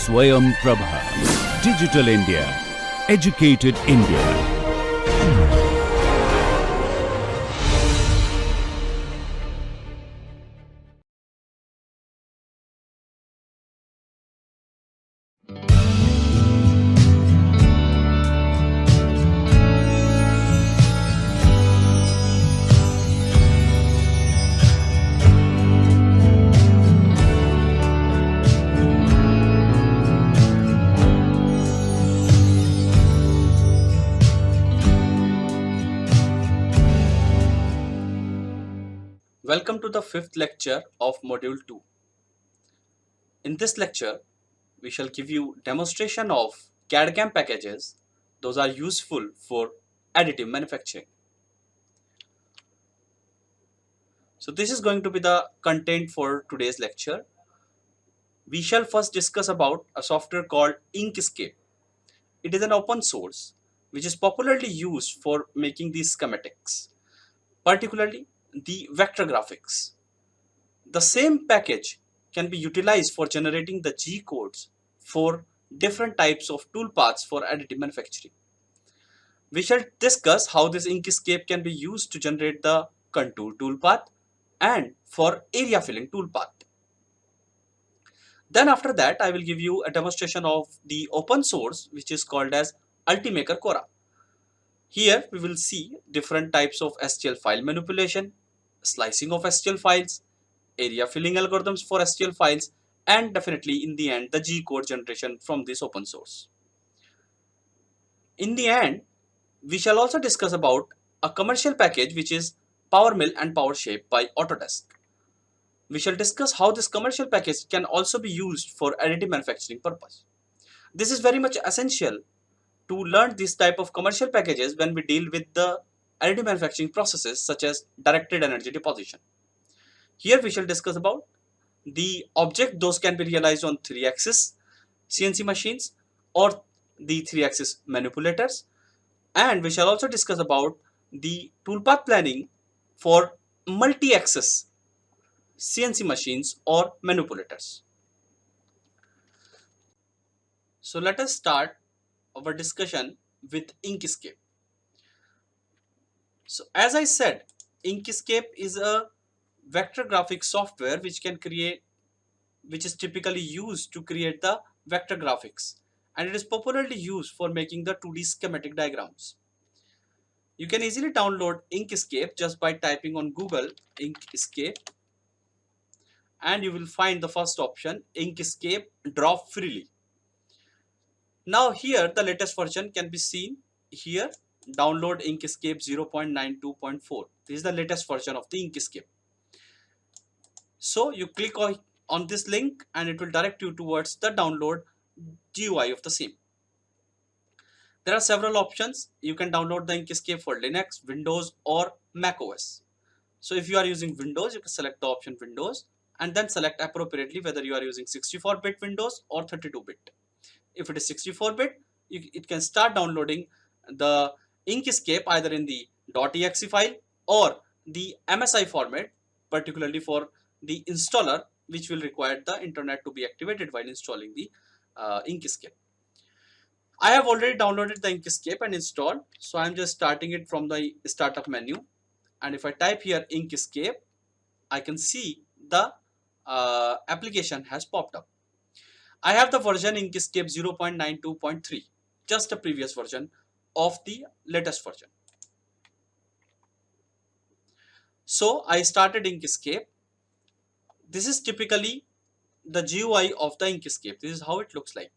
Swayam Prabha. Digital India. Educated India. Welcome to the fifth lecture of Module 2. In this lecture, we shall give you demonstration of CAD/CAM packages. Those are useful for additive manufacturing. So this is going to be the content for today's lecture. We shall first discuss about a software called Inkscape. It is an open source which is popularly used for making these schematics, particularly the vector graphics. The same package can be utilized for generating the G codes for different types of toolpaths for additive manufacturing. We shall discuss how this Inkscape can be used to generate the contour toolpath and for area filling toolpath. Then after that, I will give you a demonstration of the open source which is called as Ultimaker Cora. Here we will see different types of STL file manipulation, slicing of STL files, area filling algorithms for STL files, and definitely in the end the G code generation from this open source. In the end, we shall also discuss about a commercial package which is PowerMill and PowerShape by Autodesk. We shall discuss how this commercial package can also be used for additive manufacturing purpose. This is very much essential to learn this type of commercial packages when we deal with the additive manufacturing processes such as directed energy deposition. Here we shall discuss about the object. Those can be realized on 3-axis CNC machines or the 3-axis manipulators, and we shall also discuss about the toolpath planning for multi-axis CNC machines or manipulators. So let us start our discussion with Inkscape. So as I said, Inkscape is a vector graphics software which is typically used to create the vector graphics, and it is popularly used for making the 2D schematic diagrams. You can easily download Inkscape just by typing on Google Inkscape, and you will find the first option, Inkscape drop freely. Now here the latest version can be seen here. Download Inkscape 0.92.4. This is the latest version of the Inkscape. So you click on this link and it will direct you towards the download GUI of the same. There are several options. You can download the Inkscape for Linux, Windows or Mac OS. So if you are using Windows, you can select the option Windows and then select appropriately whether you are using 64-bit Windows or 32-bit. If it is 64-bit, it can start downloading the Inkscape either in the .exe file or the MSI format, particularly for the installer, which will require the internet to be activated while installing the Inkscape. I have already downloaded the Inkscape and installed, so I am just starting it from the startup menu. And if I type here Inkscape, I can see the application has popped up. I have the version Inkscape 0.92.3, just a previous version of the latest version. So I started Inkscape. This is typically the GUI of the Inkscape. This is how it looks like.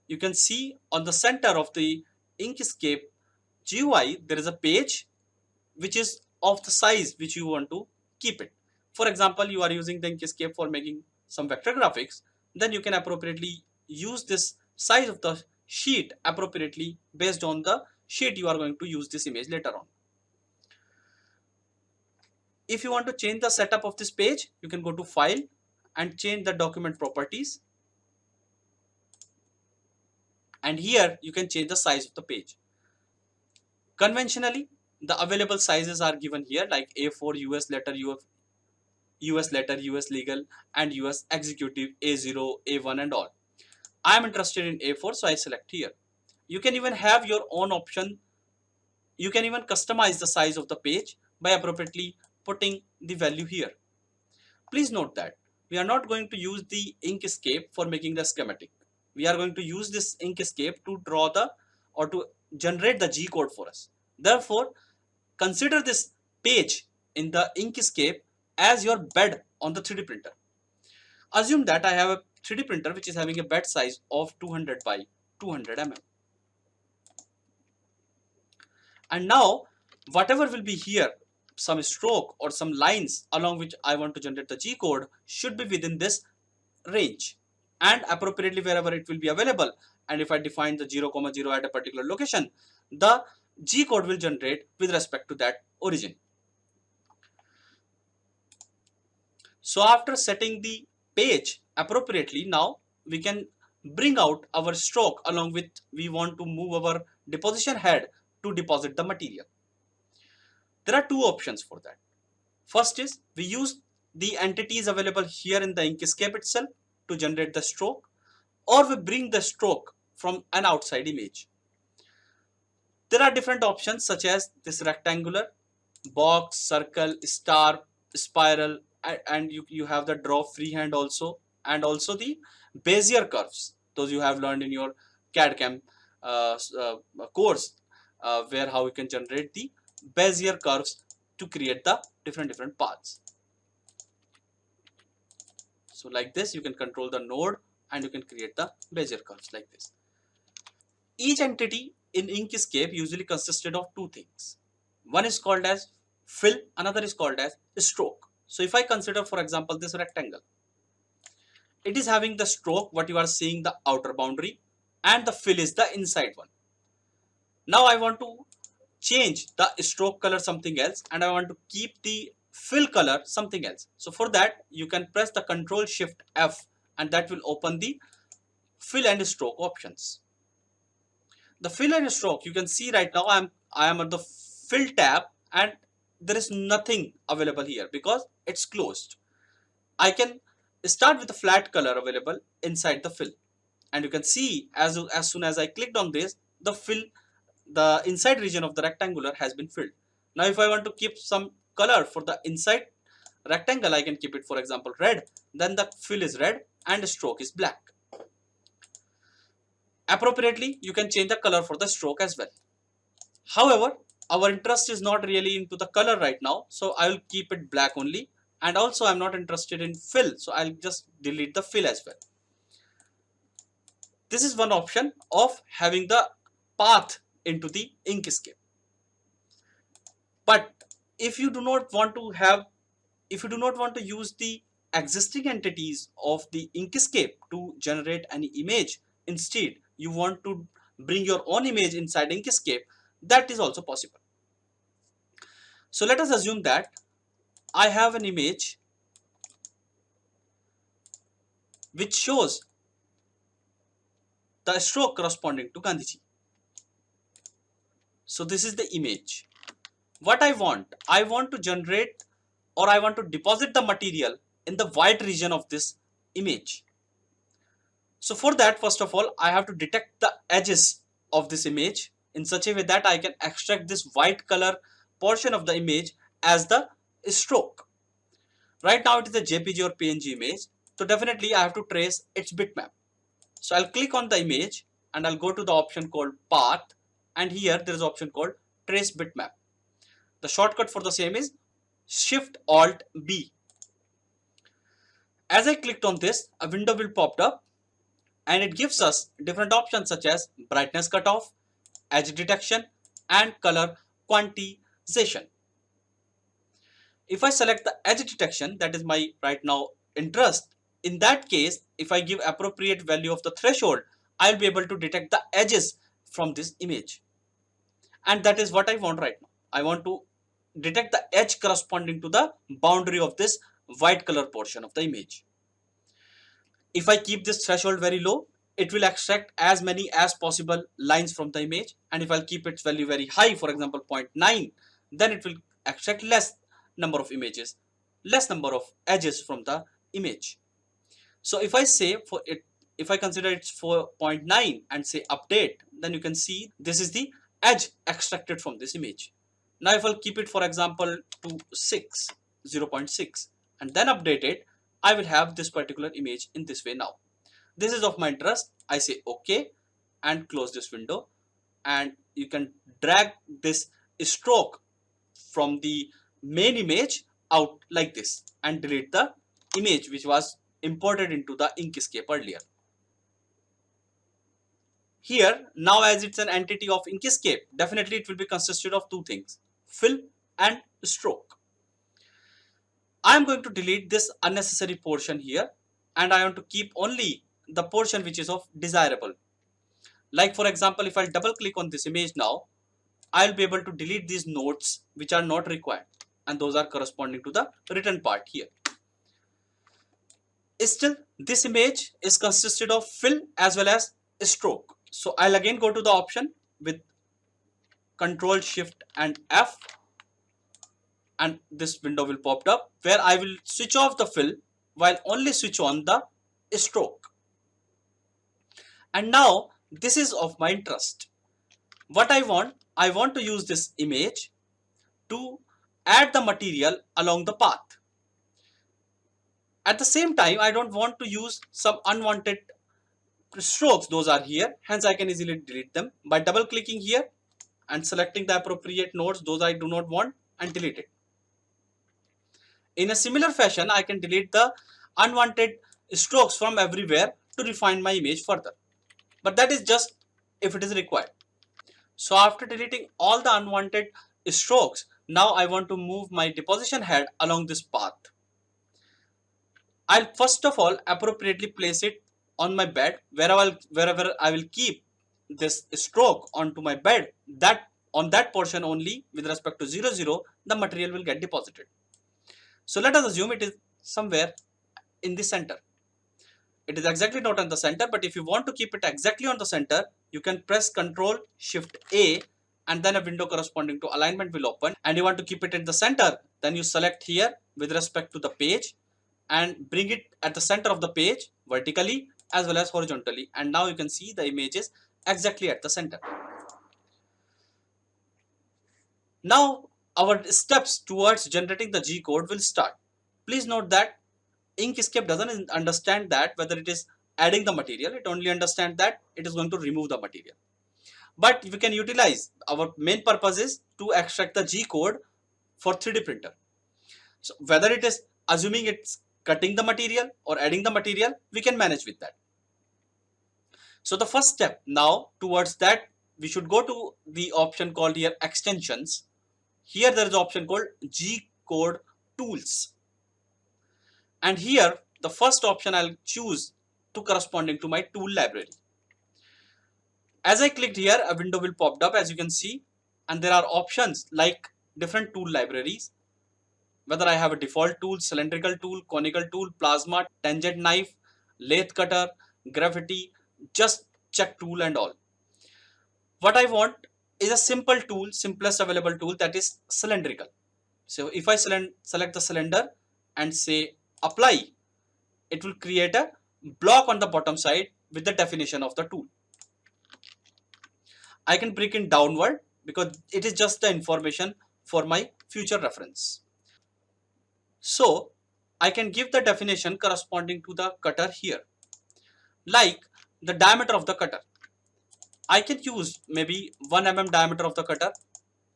You can see on the center of the Inkscape GUI, there is a page which is of the size which you want to keep it. For example, you are using the Inkscape for making some vector graphics, then you can appropriately use this size of the sheet appropriately based on the sheet you are going to use this image later on. If you want to change the setup of this page, you can go to File and change the document properties. And here you can change the size of the page. Conventionally, the available sizes are given here like A4, US letter, US letter, US legal, and US executive, A0, A1 and all. I am interested in A4, so I select here. You can even have your own option. You can even customize the size of the page by appropriately putting the value here. Please note that we are not going to use the Inkscape for making the schematic. We are going to use this Inkscape to draw the or to generate the G code for us. Therefore, consider this page in the Inkscape as your bed on the 3D printer. Assume that I have a 3D printer which is having a bed size of 200 by 200 mm. And now whatever will be here, some stroke or some lines along which I want to generate the G code should be within this range and appropriately wherever it will be available. And if I define the 0, 0 at a particular location, the G code will generate with respect to that origin. So after setting the page appropriately, now we can bring out our stroke along with we want to move our deposition head to deposit the material. There are two options for that. First is we use the entities available here in the Inkscape itself to generate the stroke, or we bring the stroke from an outside image. There are different options such as this rectangular, box, circle, star, spiral, and you have the draw freehand also, and also the Bezier curves. Those you have learned in your CAD/CAM course, where how you can generate the Bezier curves to create the different paths. So like this, you can control the node and you can create the Bezier curves like this. Each entity in Inkscape usually consisted of two things. One is called as fill, another is called as stroke. So if I consider, for example, this rectangle, it is having the stroke, what you are seeing, the outer boundary, and the fill is the inside one. Now I want to change the stroke color something else, and I want to keep the fill color something else. So for that, you can press the Control Shift F, and that will open the fill and stroke options. The fill and stroke, you can see right now I am at the fill tab and there is nothing available here because it's closed. I can start with the flat color available inside the fill, and you can see as soon as I clicked on this, the fill, the inside region of the rectangular has been filled. Now if I want to keep some color for the inside rectangle, I can keep it, for example, red, then the fill is red and the stroke is black. Appropriately, you can change the color for the stroke as well. However, our interest is not really into the color right now, so I will keep it black only, and also I'm not interested in fill, so I'll just delete the fill as well. This is one option of having the path into the Inkscape. But if you do not want to use the existing entities of the Inkscape to generate any image, instead you want to bring your own image inside Inkscape, that is also possible. So let us assume that I have an image which shows the stroke corresponding to Gandhiji. So this is the image. What I want to generate, or I want to deposit the material in the white region of this image. So for that, first of all, I have to detect the edges of this image in such a way that I can extract this white color portion of the image as the stroke. Right now it is a JPG or PNG image, so definitely I have to trace its bitmap. So I'll click on the image and I'll go to the option called path, and here there is an option called trace bitmap. The shortcut for the same is Shift Alt B. As I clicked on this, a window will pop up and it gives us different options such as brightness cutoff, edge detection, and color quantization. If I select the edge detection, that is my right now interest, in that case, if I give appropriate value of the threshold, I'll be able to detect the edges from this image. And that is what I want right now. I want to detect the edge corresponding to the boundary of this white color portion of the image. If I keep this threshold very low, it will extract as many as possible lines from the image, and if I'll keep its value very high, for example 0.9, then it will extract less number of edges from the image. So if I say for it, if I consider it's 4.9 and say update, then you can see this is the edge extracted from this image. Now if I'll keep it, for example, to 0.6 and then update it, I will have this particular image in this way now. This is of my interest. I say OK and close this window, and you can drag this stroke from the main image out like this and delete the image which was imported into the Inkscape earlier. Here, now as it's an entity of Inkscape, definitely it will be consisted of two things, fill and stroke. I am going to delete this unnecessary portion here, and I want to keep only the portion which is of desirable. Like for example, if I double click on this image now, I'll be able to delete these nodes which are not required, and those are corresponding to the written part here. Still, this image is consisted of fill as well as stroke. So I'll again go to the option with Control Shift and F, and this window will pop up where I will switch off the fill while only switch on the stroke. And now this is of my interest. What I want to use this image to add the material along the path. At the same time, I don't want to use some unwanted strokes. Those are here, hence I can easily delete them by double clicking here and selecting the appropriate nodes. Those I do not want, and delete it. In a similar fashion, I can delete the unwanted strokes from everywhere to refine my image further, but that is just if it is required. So after deleting all the unwanted strokes, now I want to move my deposition head along this path. I'll first of all appropriately place it on my bed, wherever I will keep this stroke onto my bed, that on that portion only with respect to 0, 0, the material will get deposited. So let us assume it is somewhere in the center. It is exactly not on the center, but if you want to keep it exactly on the center, you can press Ctrl Shift A, and then a window corresponding to alignment will open. And you want to keep it in the center, then you select here with respect to the page and bring it at the center of the page vertically as well as horizontally, and now you can see the image is exactly at the center. Now our steps towards generating the G code will start. Please note that Inkscape doesn't understand that whether it is adding the material, it only understands that it is going to remove the material. But we can utilize, our main purpose is to extract the G code for 3D printer. So whether it is assuming it's cutting the material or adding the material, we can manage with that. So the first step now towards that, we should go to the option called here extensions. Here there is an option called G code tools, and here the first option I'll choose to corresponding to my tool library. As I clicked here, a window will pop up, as you can see, and there are options like different tool libraries, whether I have a default tool, cylindrical tool, conical tool, plasma, tangent knife, lathe cutter, graffiti, just check tool and all. What I want is a simple tool, simplest available tool, that is cylindrical. So if I select the cylinder and say apply, it will create a block on the bottom side with the definition of the tool. I can break it downward because it is just the information for my future reference. So I can give the definition corresponding to the cutter here, like the diameter of the cutter. I can use maybe 1 mm diameter of the cutter,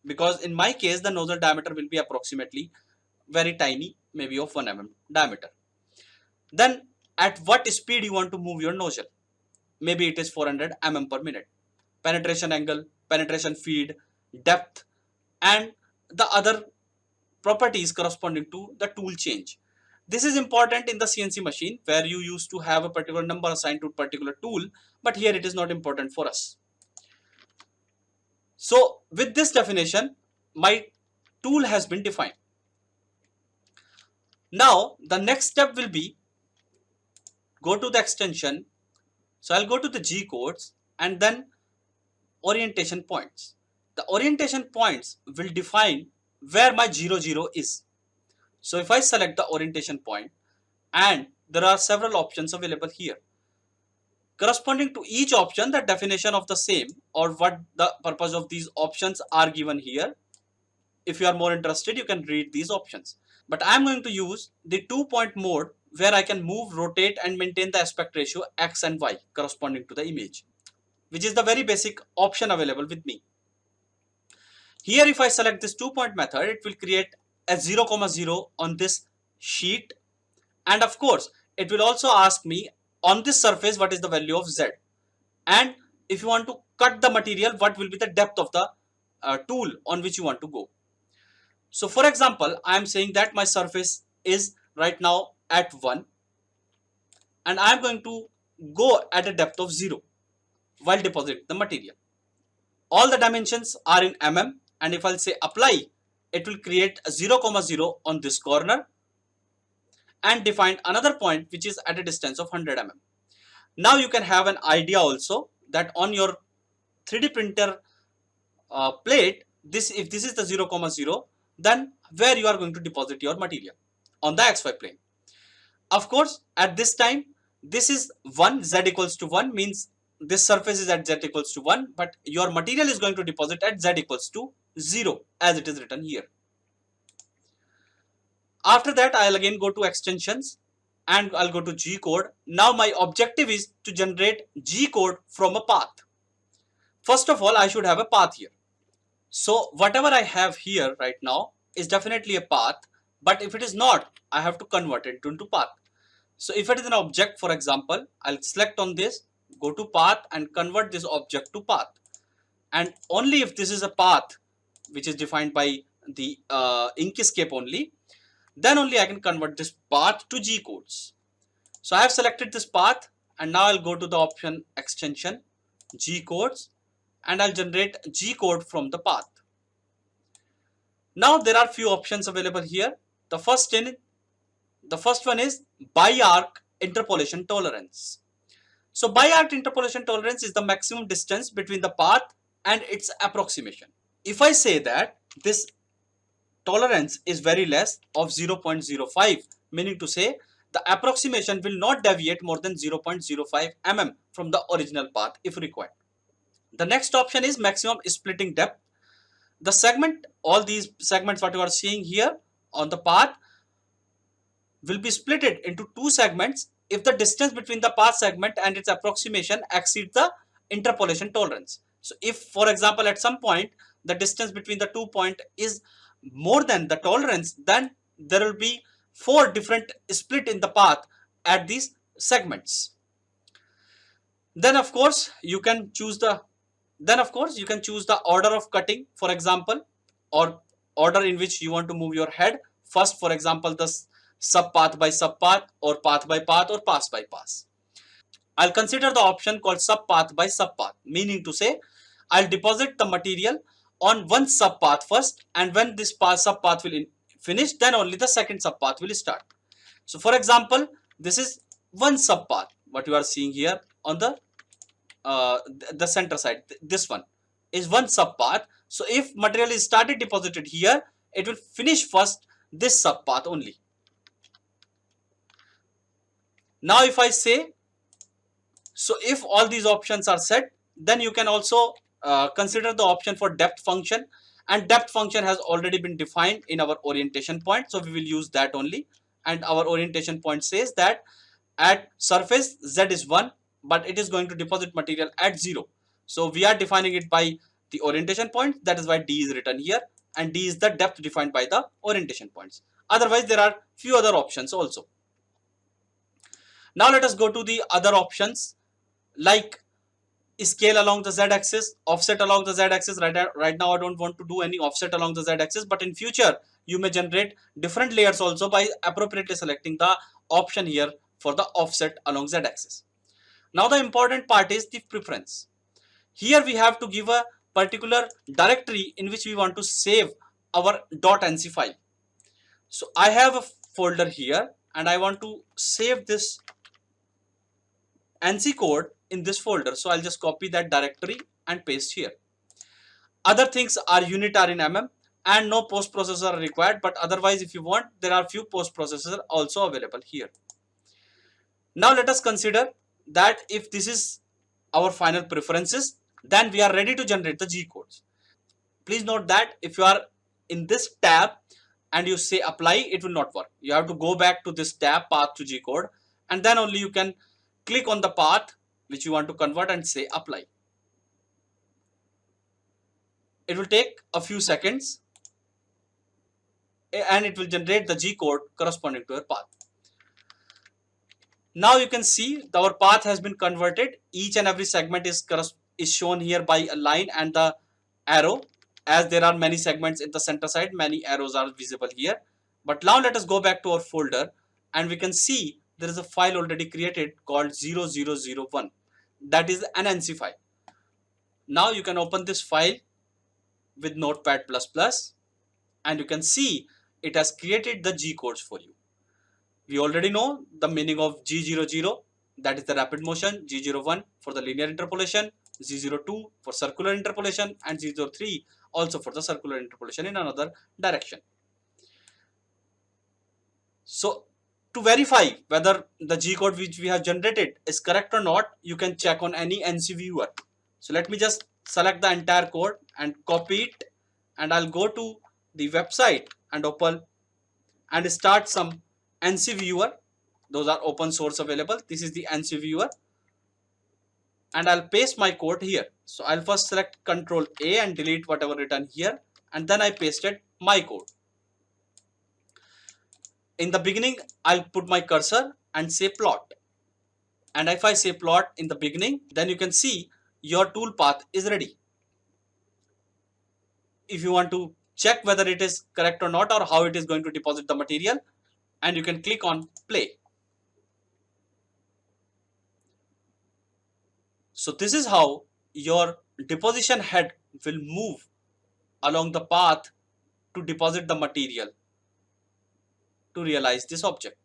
because in my case the nozzle diameter will be approximately very tiny, maybe of 1 mm diameter. Then at what speed you want to move your nozzle, maybe it is 400 mm per minute. Penetration angle, penetration feed, depth, and the other properties corresponding to the tool change. This is important in the CNC machine where you used to have a particular number assigned to a particular tool, but here it is not important for us. So with this definition, my tool has been defined. Now the next step will be go to the extension. So I'll go to the G codes and then orientation points. The orientation points will define where my 0, 0 is. So if I select the orientation point, and there are several options available here. Corresponding to each option, the definition of the same or what the purpose of these options are given here. If you are more interested, you can read these options. But I am going to use the 2-point mode where I can move, rotate and maintain the aspect ratio X and Y corresponding to the image, which is the very basic option available with me. Here if I select this 2-point method, it will create a 0,0 on this sheet, and of course it will also ask me on this surface what is the value of Z, and if you want to cut the material, what will be the depth of the tool on which you want to go. So for example, I am saying that my surface is right now at 1 and I am going to go at a depth of 0 while depositing the material. All the dimensions are in mm, and if I'll say apply, it will create a 0,0 on this corner and define another point which is at a distance of 100 mm. Now you can have an idea also that on your 3D printer plate, if this is the 0,0, then where you are going to deposit your material on the XY plane. Of course, at this time, this is 1, Z equals to 1 means this surface is at Z equals to 1, but your material is going to deposit at Z equals to 0 as it is written here. After that, I'll again go to extensions and I'll go to G code. Now my objective is to generate G code from a path. First of all, I should have a path here. So whatever I have here right now is definitely a path, but if it is not, I have to convert it into path. So if it is an object, for example, I'll select on this, go to path and convert this object to path. And only if this is a path which is defined by the Inkscape only, then only I can convert this path to G codes. So I have selected this path and now I'll go to the option extension, G codes, and I'll generate G code from the path. Now there are few options available here. The first one is bi-arc interpolation tolerance. So bi-arc interpolation tolerance is the maximum distance between the path and its approximation. If I say that this tolerance is very less of 0.05, meaning to say the approximation will not deviate more than 0.05 mm from the original path if required. The next option is maximum splitting depth. The segment, all these segments what you are seeing here on the path will be splitted into 2 segments if the distance between the path segment and its approximation exceeds the interpolation tolerance. So if, for example, at some point the distance between the 2 points is more than the tolerance, then there will be 4 different split in the path at these segments. Then of course you can choose the order of cutting, for example, or order in which you want to move your head. First, for example, the subpath by subpath, or path by path, or pass by pass. I'll consider the option called subpath by subpath, meaning to say I'll deposit the material on one subpath first, and when this subpath will finish, then only the second subpath will start. So for example, this is one subpath, what you are seeing here on the center side. This one is one subpath. So if material is started deposited here, it will finish first this subpath only. Now if I say, so if all these options are set, then you can also consider the option for depth function, and depth function has already been defined in our orientation point, so we will use that only. And our orientation point says that at surface Z is 1, but it is going to deposit material at 0. So we are defining it by the orientation point. That is why D is written here, and D is the depth defined by the orientation points. Otherwise, there are few other options also. Now let us go to the other options like scale along the z-axis, offset along the z-axis. Right now I don't want to do any offset along the z-axis, but in future you may generate different layers also by appropriately selecting the option here for the offset along z-axis. Now the important part is the preference. Here we have to give a particular directory in which we want to save our .nc file. So I have a folder here and I want to save this nc code in this folder. So I'll just copy that directory and paste here. Other things are unit are in mm and no post processor are required, but otherwise if you want, there are few post processors also available here. Now let us consider that if this is our final preferences, then we are ready to generate the G codes. Please note that if you are in this tab and you say apply, it will not work. You have to go back to this tab, path to G code, and then only you can click on the path which you want to convert and say apply. It will take a few seconds and it will generate the G code corresponding to your path. Now you can see our path has been converted. Each and every segment is shown here by a line and the arrow. As there are many segments in the center side, many arrows are visible here. But now let us go back to our folder and we can see there is a file already created called 0001. That is an NC file. Now you can open this file with Notepad++ and you can see it has created the G codes for you. We already know the meaning of G00, that is the rapid motion, G01 for the linear interpolation, G02 for circular interpolation, and G03 also for the circular interpolation in another direction. So to verify whether the G code which we have generated is correct or not, you can check on any NC viewer. So let me just select the entire code and copy it, and I'll go to the website and open and start some NC viewer. Those are open source available. This is the NC viewer and I'll paste my code here. So I'll first select Control A and delete whatever written here, and then I pasted my code. In the beginning, I'll put my cursor and say plot. And if I say plot in the beginning, then you can see your tool path is ready. If you want to check whether it is correct or not or how it is going to deposit the material, and you can click on play. So this is how your deposition head will move along the path to deposit the material to realize this object.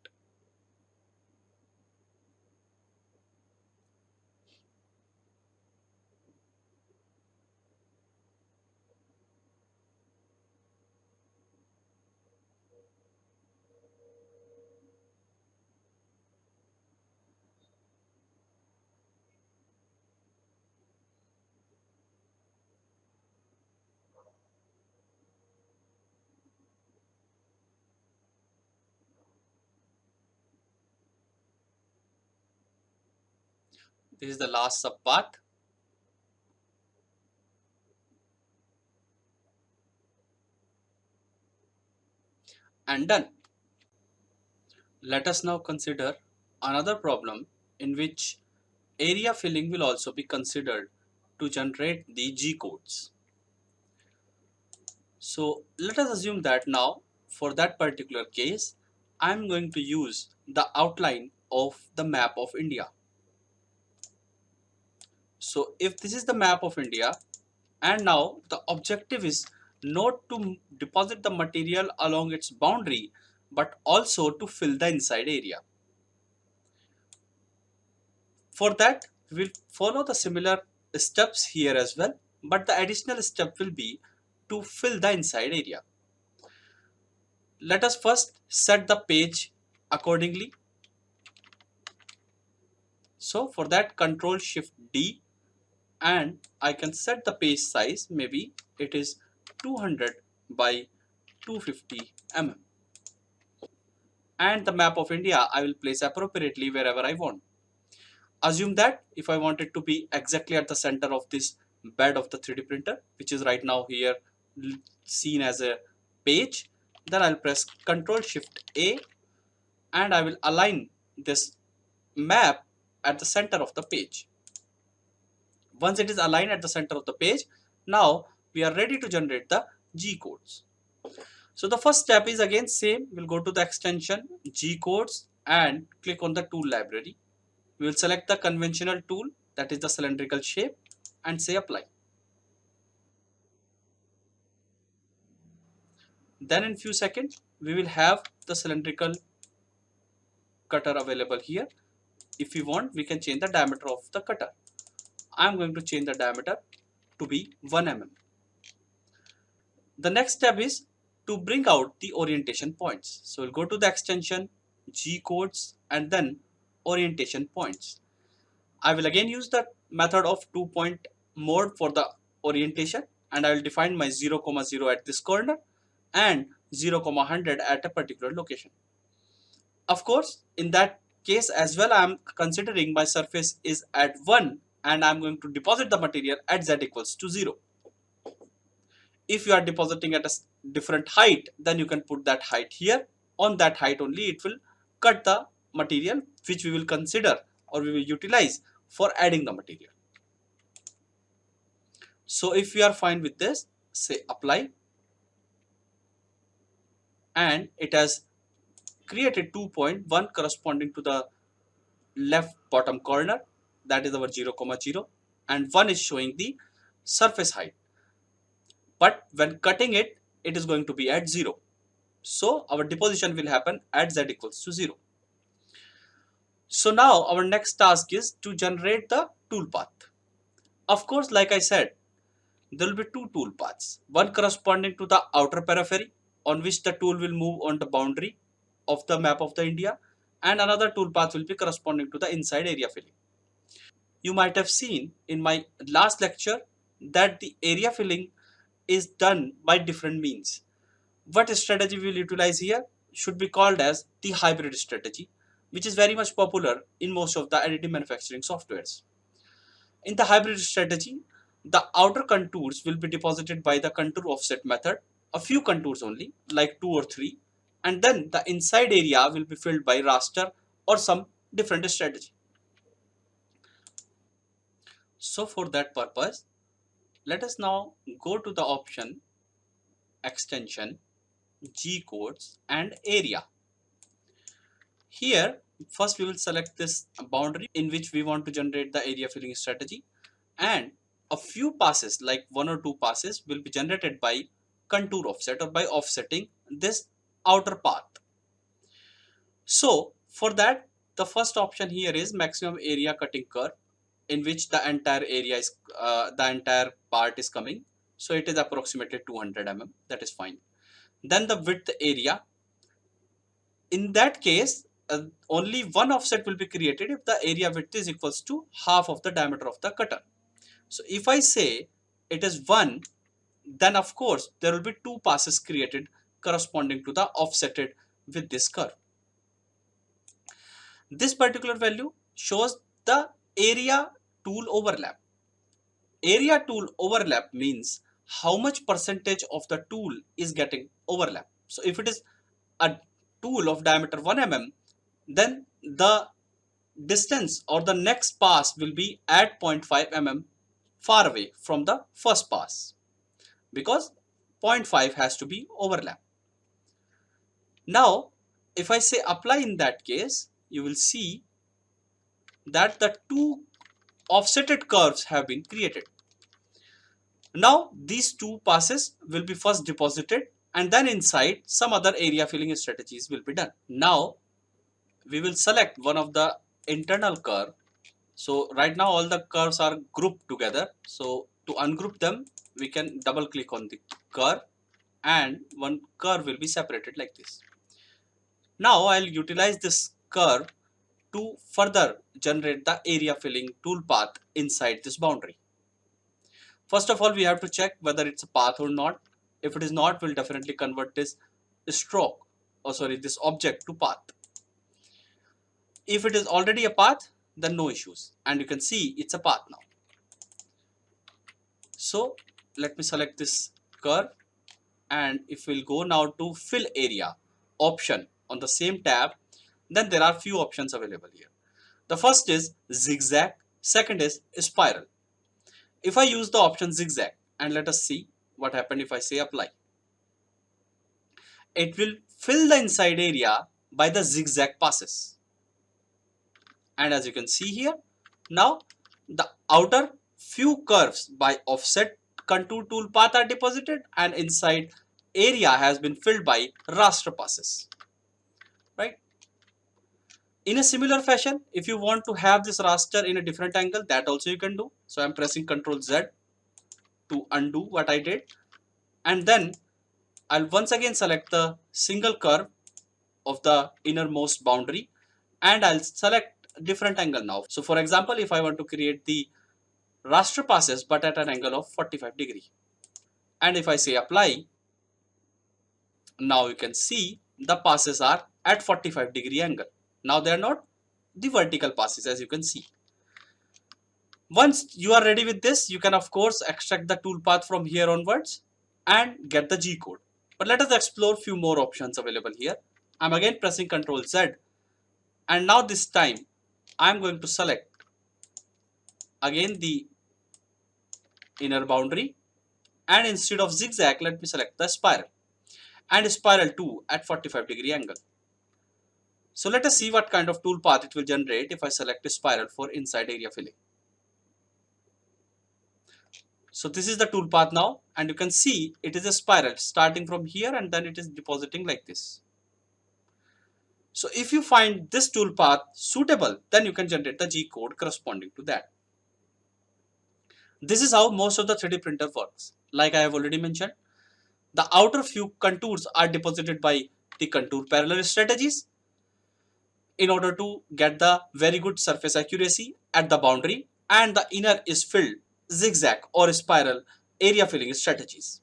This is the last subpath. And done. Let us now consider another problem in which area filling will also be considered to generate the G codes. So let us assume that now for that particular case, I am going to use the outline of the map of India. So if this is the map of India, and now the objective is not to deposit the material along its boundary, but also to fill the inside area. For that, we will follow the similar steps here as well, but the additional step will be to fill the inside area. Let us first set the page accordingly. So for that, Control Shift D, and I can set the page size. Maybe it is 200 by 250 mm. And the map of India I will place appropriately wherever I want. Assume that if I want it to be exactly at the center of this bed of the 3D printer, which is right now here seen as a page, then I'll press Control Shift A and I will align this map at the center of the page. Once it is aligned at the center of the page, now we are ready to generate the G codes. So the first step is again same. We'll go to the extension G codes and click on the tool library. We will select the conventional tool, that is the cylindrical shape, and say apply. Then in few seconds we will have the cylindrical cutter available here. If we want, we can change the diameter of the cutter. I am going to change the diameter to be 1 mm. The next step is to bring out the orientation points. So we'll go to the extension G codes and then orientation points. I will again use the method of 2-point mode for the orientation, and I will define my 0, 0 at this corner and 0, 100 at a particular location. Of course, in that case as well, I am considering my surface is at 1 and I am going to deposit the material at z equals to 0. If you are depositing at a different height, then you can put that height here. On that height only it will cut the material which we will consider or we will utilize for adding the material. So if we are fine with this, say apply, and it has created 2 point, one corresponding to the left bottom corner, that is our 0, 0, and one is showing the surface height. But when cutting it, it is going to be at 0. So our deposition will happen at z equals to 0. So now our next task is to generate the tool path. Of course, like I said, there will be two tool paths. One corresponding to the outer periphery, on which the tool will move on the boundary of the map of the India, and another tool path will be corresponding to the inside area filling. You might have seen in my last lecture that the area filling is done by different means. What strategy we will utilize here should be called as the hybrid strategy, which is very much popular in most of the additive manufacturing softwares. In the hybrid strategy, the outer contours will be deposited by the contour offset method, a few contours only, like 2 or 3, and then the inside area will be filled by raster or some different strategy. So for that purpose, let us now go to the option extension, G codes and area. Here, first we will select this boundary in which we want to generate the area filling strategy, and a few passes, like 1 or 2 passes, will be generated by contour offset or by offsetting this outer path. So for that, the first option here is maximum area cutting curve, in which the entire area is the entire part is coming. So it is approximately 200 mm. That is fine. Then the width area. In that case, only one offset will be created if the area width is equals to half of the diameter of the cutter. So if I say it is 1, then of course there will be 2 passes created corresponding to the offsetted with this curve. This particular value shows the area tool overlap. Area tool overlap means how much percentage of the tool is getting overlap. So if it is a tool of diameter 1 mm, then the distance or the next pass will be at 0.5 mm far away from the first pass, because 0.5 has to be overlap. Now if I say apply, in that case you will see that the 2 offsetted curves have been created. Now these 2 passes will be first deposited, and then inside some other area filling strategies will be done. Now we will select one of the internal curve. So right now all the curves are grouped together. So to ungroup them, we can double click on the curve, and one curve will be separated like this. Now I'll utilize this curve to further generate the area filling tool path inside this boundary. First of all, we have to check whether it's a path or not. If it is not, we'll definitely convert this stroke, this object to path. If it is already a path, then no issues, and you can see it's a path now. So let me select this curve, and if we'll go now to fill area option on the same tab, then there are few options available here. The first is zigzag, second is spiral. If I use the option zigzag, and let us see what happened if I say apply. It will fill the inside area by the zigzag passes. And as you can see here, now the outer few curves by offset contour tool path are deposited, and inside area has been filled by raster passes. Right? In a similar fashion, if you want to have this raster in a different angle, that also you can do. So I'm pressing Ctrl Z to undo what I did, and then I'll once again select the single curve of the innermost boundary, and I'll select different angle now. So for example, if I want to create the raster passes but at an angle of 45 degree, and if I say apply, now you can see the passes are at 45-degree angle. Now they are not the vertical passes, as you can see. Once you are ready with this, you can of course extract the toolpath from here onwards and get the G code. But let us explore few more options available here. I'm again pressing Ctrl Z, and now this time I'm going to select again the inner boundary, and instead of zigzag, let me select the spiral, and spiral 2 at 45-degree angle. So let us see what kind of toolpath it will generate if I select a spiral for inside area filling. So this is the toolpath now, and you can see it is a spiral starting from here and then it is depositing like this. So if you find this toolpath suitable, then you can generate the G code corresponding to that. This is how most of the 3D printer works. Like I have already mentioned, the outer few contours are deposited by the contour parallel strategies in order to get the very good surface accuracy at the boundary, and the inner is filled zigzag or spiral area filling strategies.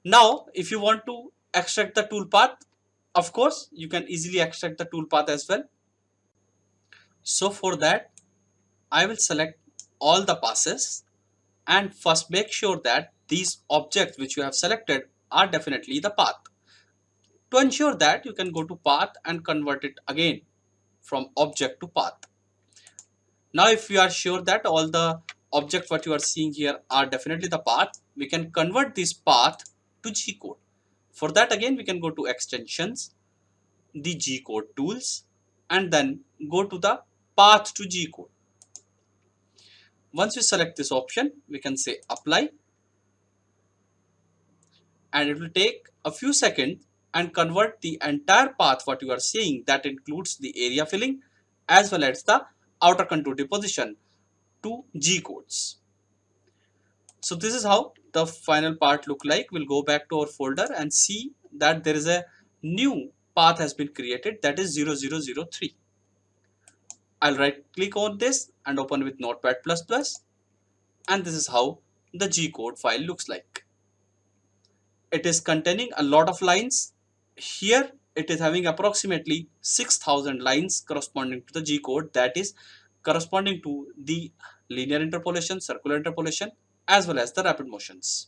Now if you want to extract the toolpath, of course you can easily extract the toolpath as well. So for that I will select all the passes, and first make sure that these objects which you have selected are definitely the path. To ensure that, you can go to path and convert it again from object to path. Now if you are sure that all the objects what you are seeing here are definitely the path, we can convert this path to G code. For that again we can go to extensions, the G code tools, and then go to the path to G code. Once we select this option, we can say apply, and it will take a few seconds and convert the entire path what you are seeing, that includes the area filling as well as the outer contour deposition, to G codes. So this is how the final part look like. We'll go back to our folder and see that there is a new path has been created, that is 0003. I'll right click on this and open with Notepad++, and this is how the G code file looks like. It is containing a lot of lines. Here it is having approximately 6000 lines corresponding to the G code, that is corresponding to the linear interpolation, circular interpolation, as well as the rapid motions.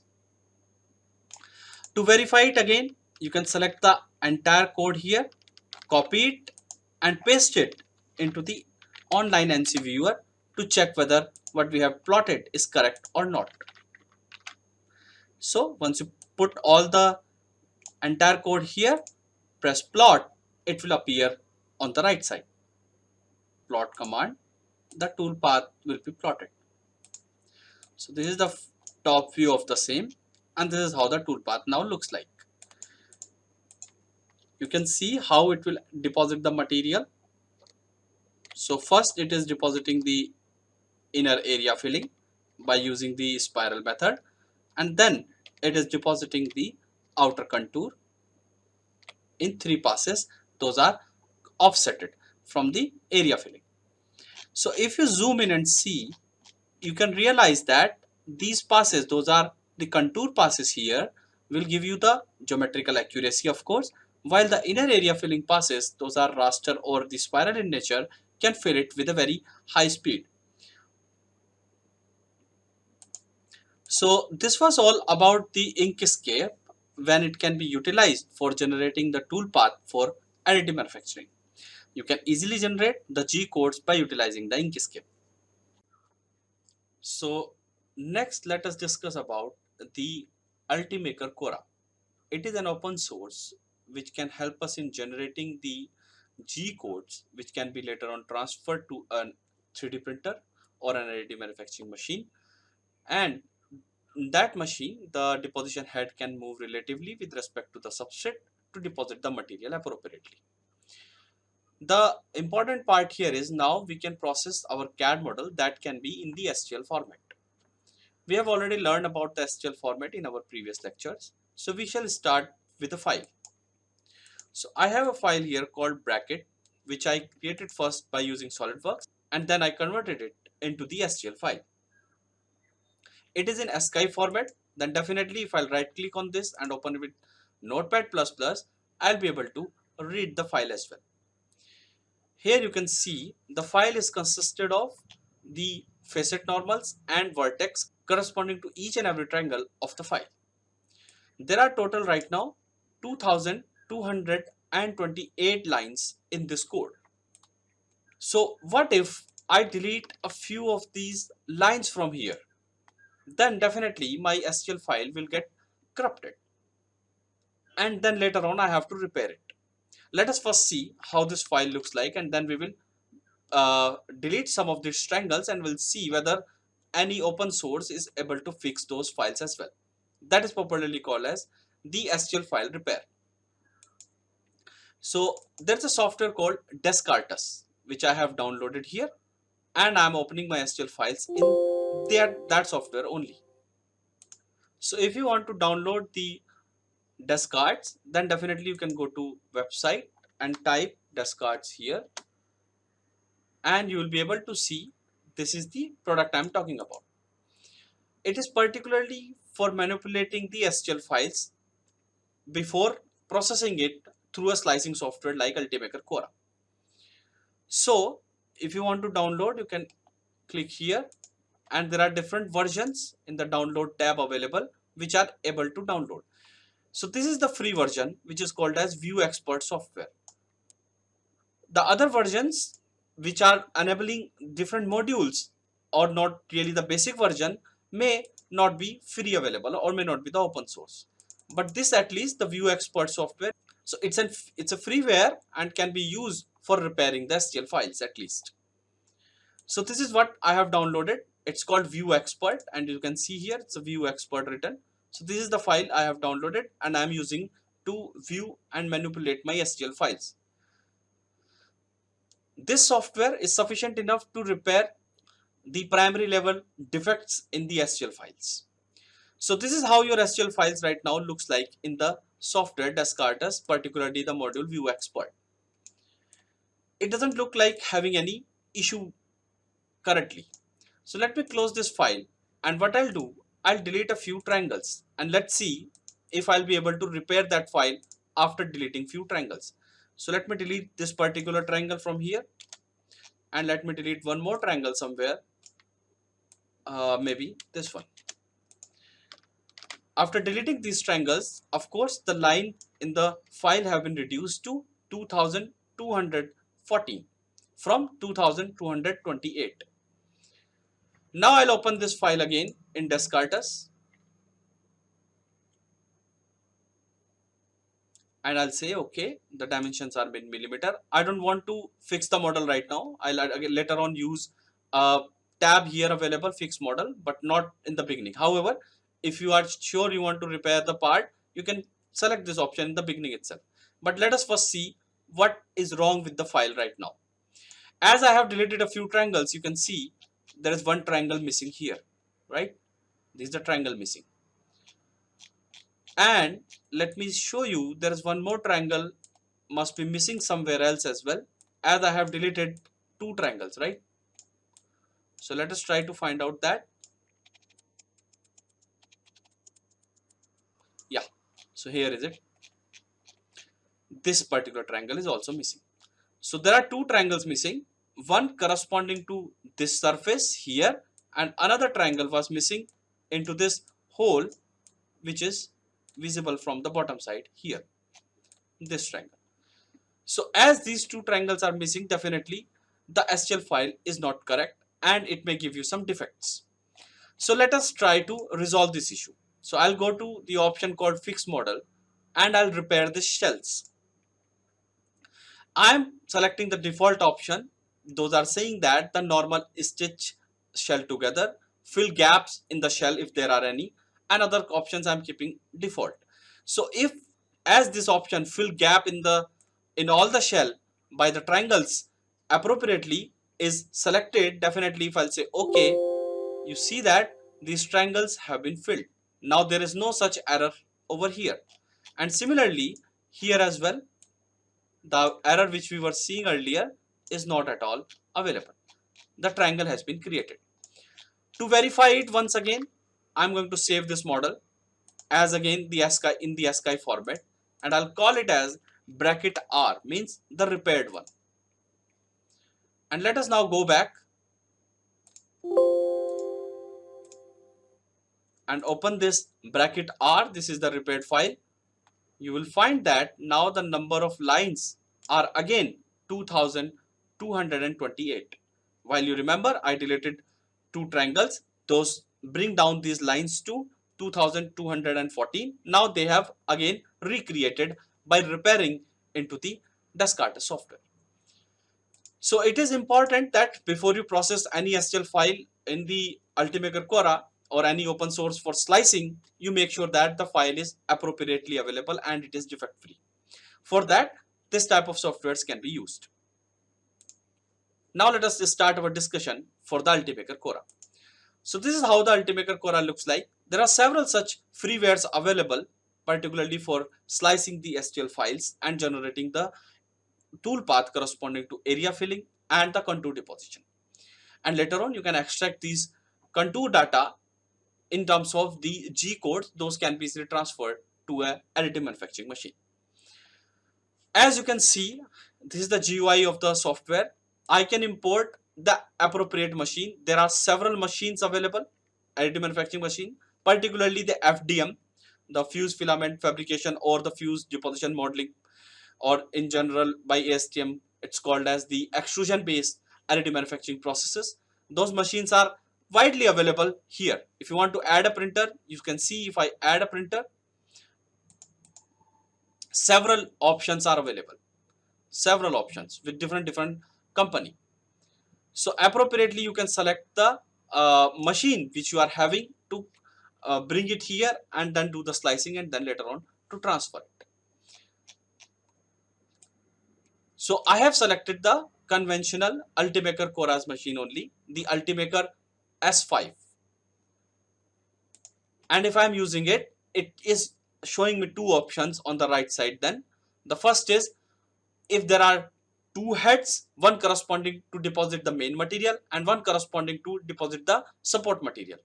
To verify it again, you can select the entire code here, copy it and paste it into the online NC viewer to check whether what we have plotted is correct or not. So once you put all the entire code here, press plot, it will appear on the right side. Plot command, the toolpath will be plotted. So this is the top view of the same, and this is how the toolpath now looks like. You can see how it will deposit the material. So first it is depositing the inner area filling by using the spiral method, and then it is depositing the outer contour in 3 passes. Those are offsetted from the area filling. So if you zoom in and see, you can realize that these passes, those are the contour passes here, will give you the geometrical accuracy of course, while the inner area filling passes, those are raster or the spiral in nature, can fill it with a very high speed. So this was all about the Inkscape, when it can be utilized for generating the toolpath for additive manufacturing. You can easily generate the G codes by utilizing the Inkscape. So next let us discuss about the Ultimaker Cora. It is an open source which can help us in generating the G codes which can be later on transferred to a 3D printer or an additive manufacturing machine, and in that machine the deposition head can move relatively with respect to the substrate to deposit the material appropriately. The important part here is now we can process our CAD model that can be in the STL format. We have already learned about the STL format in our previous lectures, so we shall start with a file. So I have a file here called bracket which I created first by using SolidWorks, and then I converted it into the STL file. It is in ASCII format. Then definitely if I'll right click on this and open it with Notepad++, I'll be able to read the file as well. Here you can see the file is consisted of the facet normals and vertex corresponding to each and every triangle of the file. There are total right now 2228 lines in this code. So what if I delete a few of these lines from here? Then definitely my STL file will get corrupted, and then later on I have to repair it. Let us first see how this file looks like, and then we will delete some of these triangles and we'll see whether any open source is able to fix those files as well. That is popularly called as the STL file repair. So there's a software called Descartes which I have downloaded here, and I'm opening my STL files in that software only. So if you want to download the Descartes, then definitely you can go to website and type Descartes here, and you will be able to see this is the product I'm talking about. It is particularly for manipulating the STL files before processing it through a slicing software like Ultimaker Cora. So if you want to download, you can click here, and there are different versions in the download tab available which are able to download. So this is the free version which is called as View Expert software. The other versions which are enabling different modules or not really the basic version may not be free available or may not be the open source. But this, at least the View Expert software, so it's a freeware and can be used for repairing the STL files at least. So this is what I have downloaded. It's called View Expert, and you can see here it's a View Expert written. So this is the file I have downloaded and I am using to view and manipulate my STL files. This software is sufficient enough to repair the primary level defects in the STL files. So this is how your STL files right now looks like in the software Descartes, particularly the module View Expert. It doesn't look like having any issue currently. So let me close this file, and what I'll do, I'll delete a few triangles, and let's see if I'll be able to repair that file after deleting few triangles. So let me delete this particular triangle from here, and let me delete one more triangle somewhere, maybe this one. After deleting these triangles, of course the line in the file have been reduced to 2214 from 2228. Now I'll open this file again in Descartes, and I'll say okay, the dimensions are in millimeter. I don't want to fix the model right now. I'll again later on use a tab here available, fix model, but not in the beginning. However, if you are sure you want to repair the part, you can select this option in the beginning itself. But let us first see what is wrong with the file right now. As I have deleted a few triangles, you can see there is one triangle missing here, right? This is the triangle missing. And let me show you, there is one more triangle must be missing somewhere else as well, as I have deleted two triangles, right? So let us try to find out that. Yeah, so here is it. This particular triangle is also missing. So there are two triangles missing, one corresponding to this surface here, and another triangle was missing into this hole which is visible from the bottom side here, this triangle. So as these two triangles are missing, definitely the STL file is not correct and it may give you some defects. So let us try to resolve this issue. So I'll go to the option called Fix Model and I'll repair the shells. I'm selecting the default option. Those are saying that the normal stitch shell together, fill gaps in the shell if there are any, and other options I'm keeping default. So if as this option fill gap in all the shell by the triangles appropriately is selected, definitely if I'll say okay, you see that these triangles have been filled. Now there is no such error over here, and similarly here as well the error which we were seeing earlier is not at all available. The triangle has been created. To verify it once again, I'm going to save this model as again the ASCII in the ASCII format, and I'll call it as bracket R, means the repaired one. And let us now go back and open this bracket R. This is the repaired file. You will find that now the number of lines are again 2228. While you remember I deleted two triangles, those bring down these lines to 2214. Now they have again recreated by repairing into the Descartes software. So it is important that before you process any STL file in the Ultimaker Cora or any open source for slicing, you make sure that the file is appropriately available and it is defect free. For that, this type of softwares can be used. Now let us start our discussion for the Ultimaker Cora. So this is how the Ultimaker Cora looks like. There are several such freewares available, particularly for slicing the STL files and generating the toolpath corresponding to area filling and the contour deposition. And later on you can extract these contour data in terms of the G codes. Those can be easily transferred to a additive manufacturing machine. As you can see, this is the GUI of the software. I can import the appropriate machine. There are several machines available, additive manufacturing machine, particularly the FDM, the fuse filament fabrication or the fuse deposition modeling, or in general by ASTM it's called as the extrusion based additive manufacturing processes. Those machines are widely available here. If you want to add a printer, you can see if I add a printer, several options are available, several options with different company. So appropriately you can select the machine which you are having to bring it here and then do the slicing and then later on to transfer it. So I have selected the conventional Ultimaker Cora's machine only, the Ultimaker S5. And if I am using it, it is showing me two options on the right side. Then the first is if there are two heads, one corresponding to deposit the main material and one corresponding to deposit the support material.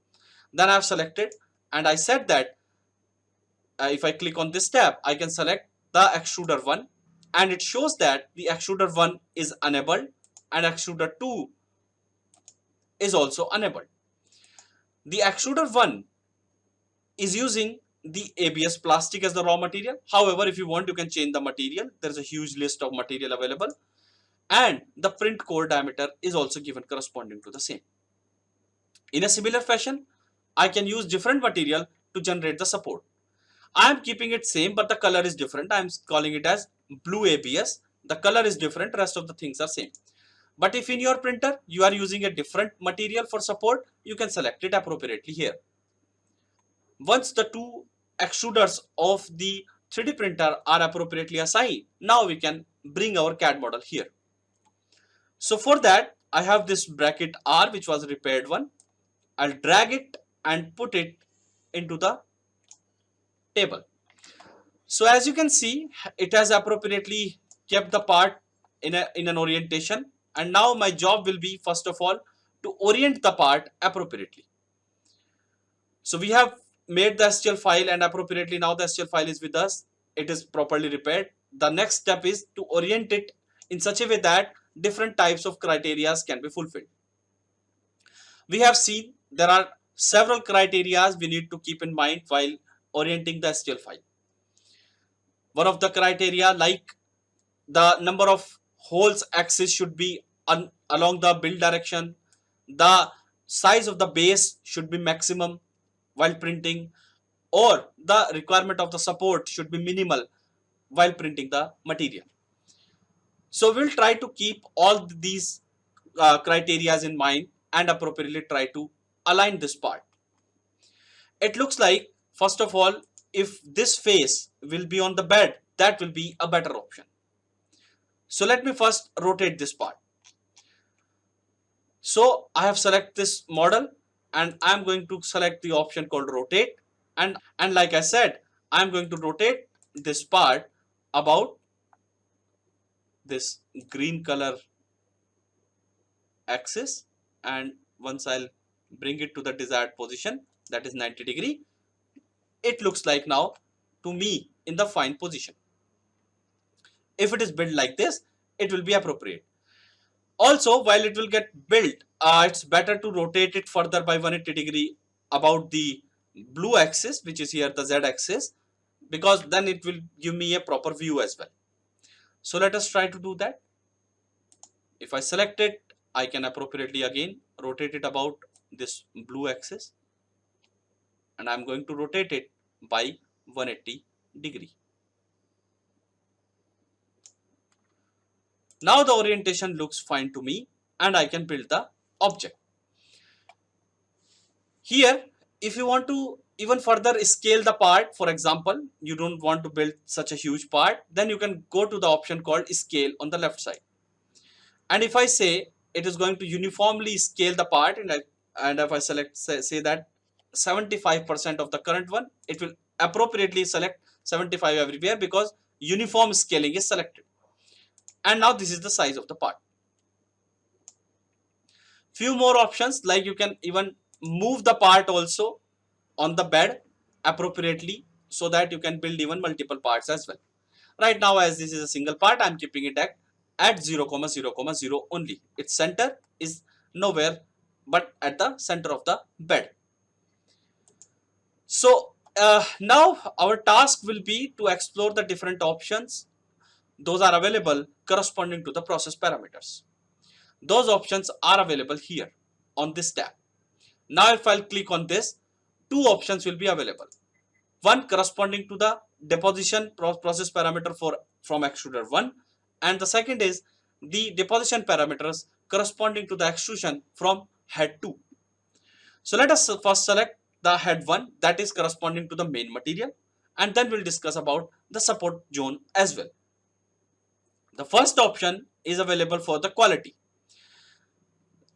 Then I have selected and I said that if I click on this tab, I can select the extruder 1 and it shows that the extruder 1 is enabled and extruder 2 is also enabled. The extruder 1 is using the ABS plastic as the raw material. However, if you want, you can change the material. There is a huge list of material available and the print core diameter is also given corresponding to the same. In a similar fashion, I can use different material to generate the support. I am keeping it same, but the color is different. I am calling it as blue ABS. The color is different, rest of the things are same. But if in your printer you are using a different material for support, you can select it appropriately here. Once the two extruders of the 3D printer are appropriately assigned, now we can bring our CAD model here. So for that, I have this bracket R which was repaired one. I'll drag it and put it into the table. So as you can see, it has appropriately kept the part in an orientation, and now my job will be first of all to orient the part appropriately. So we have made the STL file and appropriately now the STL file is with us. It is properly repaired. The next step is to orient it in such a way that different types of criteria can be fulfilled. We have seen there are several criteria we need to keep in mind while orienting the STL file. One of the criteria, like the number of holes axis should be along the build direction, the size of the base should be maximum while printing, or the requirement of the support should be minimal while printing the material. So we'll try to keep all these criteria in mind and appropriately try to align this part. It looks like, first of all, if this face will be on the bed, that will be a better option. So let me first rotate this part. So I have selected this model and I'm going to select the option called rotate, and like I said, I'm going to rotate this part about this green color axis, and once I'll bring it to the desired position, that is 90°, it looks like now to me in the fine position. If it is built like this, it will be appropriate. Also, while it will get built, it's better to rotate it further by 180° about the blue axis, which is here the Z axis, because then it will give me a proper view as well. So let us try to do that. If I select it, I can appropriately again rotate it about this blue axis, and I'm going to rotate it by 180°. Now the orientation looks fine to me, and I can build the object. Here, if you want to even further scale the part, for example, you don't want to build such a huge part, then you can go to the option called scale on the left side. And if I say it is going to uniformly scale the part, and if I select say that 75% of the current one, it will appropriately select 75 everywhere because uniform scaling is selected. And now this is the size of the part. Few more options, like you can even move the part also on the bed appropriately, so that you can build even multiple parts as well. Right now, as this is a single part, I'm keeping it at 0, 0, 0 only. Its center is nowhere but at the center of the bed. So now our task will be to explore the different options. Those are available corresponding to the process parameters. Those options are available here on this tab. Now if I'll click on this, two options will be available. One corresponding to the deposition process parameter from extruder 1, and the second is the deposition parameters corresponding to the extrusion from head 2. So let us first select the head 1, that is corresponding to the main material, and then we'll discuss about the support zone as well. The first option is available for the quality.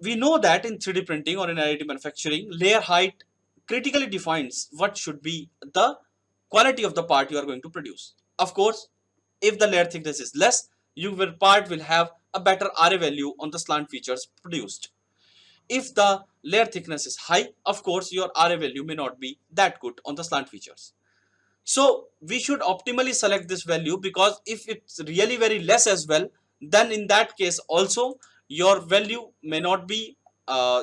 We know that in 3D printing or in additive manufacturing, layer height critically defines what should be the quality of the part you are going to produce. Of course, if the layer thickness is less, your part will have a better RA value on the slant features produced. If the layer thickness is high, of course, your RA value may not be that good on the slant features. So we should optimally select this value, because if it's really very less as well, then in that case also your value may not be